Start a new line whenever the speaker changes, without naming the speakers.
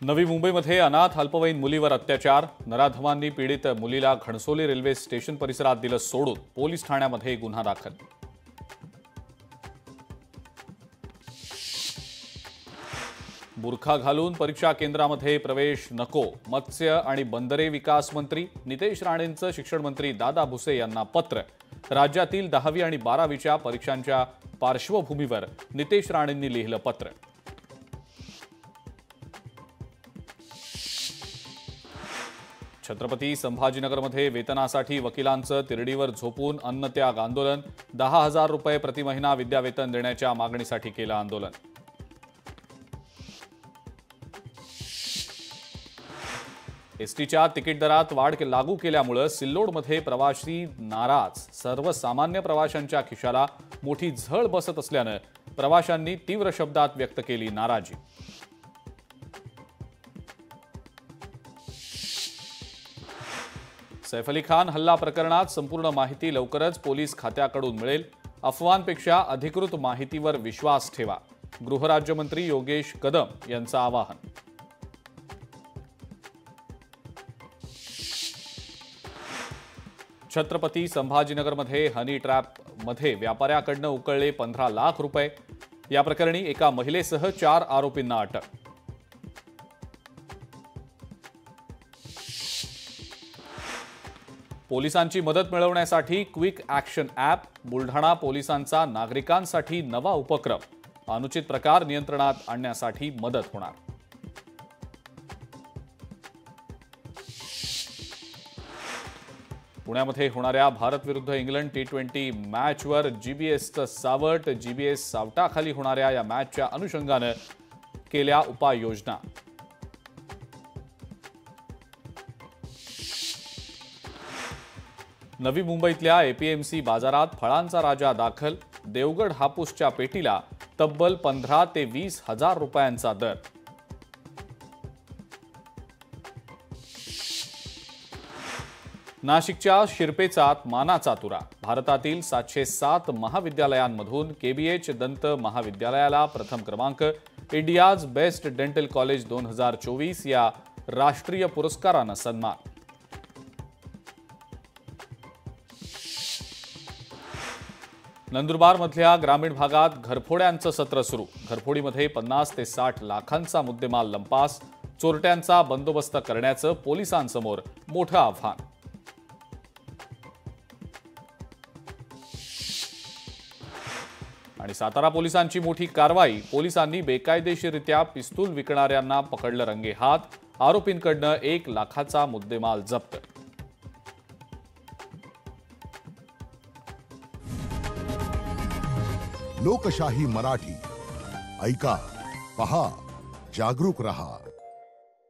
नवी मुंबईमध्ये अनाथ अल्पवयीन मुलीवर अत्याचार। नराधमांनी पीडित मुलीला घणसोली रेल्वे स्टेशन परिसरात दिलं सोडून पोलीस ठाण्यामध्ये गुन्हा दाखल। बुरखा घालून परीक्षा केंद्रामध्ये प्रवेश नको। मत्स्य आणि बंदरे विकास मंत्री नितेश राणेंचं शिक्षण मंत्री दादा भुसे यांना पत्र। राज्यातील 10वी आणि 12वीच्या परीक्षांच्या पार्श्वभूमीवर नितेश राणेंनी लिहिलं पत्र। छत्रपती संभाजीनगरमध्ये वेतनासाठी वकिलांचं तिरडीवर झोपून अन्नत्याग आंदोलन। 10,000 रुपये प्रति महिना विद्यावेतन देण्याच्या मागणीसाठी केलं आंदोलन। एसटीच्या तिकीट दरात वाढ लागू केल्यामुळे सिल्लोडमध्ये प्रवासी नाराज। सर्वसामान्य प्रवाशांच्या खिशाला मोठी झळ बसत असल्यानं प्रवाशांनी तीव्र शब्दात व्यक्त केली नाराजी। सैफ अली खान हल्ला प्रकरणात संपूर्ण माहिती लवकरच पोलीस खात्याकडून मिळेल। अफवांपेक्षा अधिकृत माहितीवर विश्वास ठेवा, गृहराज्यमंत्री योगेश कदम यांचं आवाहन। छत्रपती संभाजीनगरमध्ये हनी ट्रॅपमध्ये व्यापाऱ्याकडून उकळले 15 लाख रुपये। या प्रकरणी एका महिलेसह 4 आरोपींना अटक। पोलिसांची मदत मिळवण्यासाठी क्विक ॲक्शन ॲप। बुलढाणा पोलिसांचा नागरिकांसाठी नवा उपक्रम। अनुचित प्रकार नियंत्रणात आणण्यासाठी मदत होणार। पुण्यामध्ये होणाऱ्या भारत विरुद्ध इंग्लंड T20 मॅचवर जीबीएसचं सावट। जीबीएस सावटाखाली होणाऱ्या या मॅचच्या अनुषंगानं केल्या उपाययोजना। नवी मुंबईतल्या एपीएमसी बाजारात फळांचा राजा दाखल। देवगड हापूसच्या पेटीला तब्बल 15 ते 20 हजार रुपयांचा दर। नाशिकच्या शिरपेचात मानाचा तुरा। भारतातील 707 महाविद्यालयांमधून केबीएच दंत महाविद्यालयाला प्रथम क्रमांक। इंडियाज बेस्ट डेंटल कॉलेज 2024 या राष्ट्रीय पुरस्कारानं सन्मान। नंदुरबारमधल्या ग्रामीण भागात घरफोड्यांचं सत्र सुरू। घरफोडीमध्ये 50 ते 60 लाखांचा मुद्देमाल लंपास। चोरट्यांचा बंदोबस्त करण्याचं पोलिसांसमोर मोठं आव्हान। आणि सातारा पोलिसांची मोठी कारवाई। पोलिसांनी बेकायदेशीररित्या पिस्तूल विकणाऱ्यांना पकडलं रंगेहात। आरोपींकडनं 1 लाखाचा मुद्देमाल जप्त।
लोकशाही मराठी ऐका, पहा, जागरूक रहा।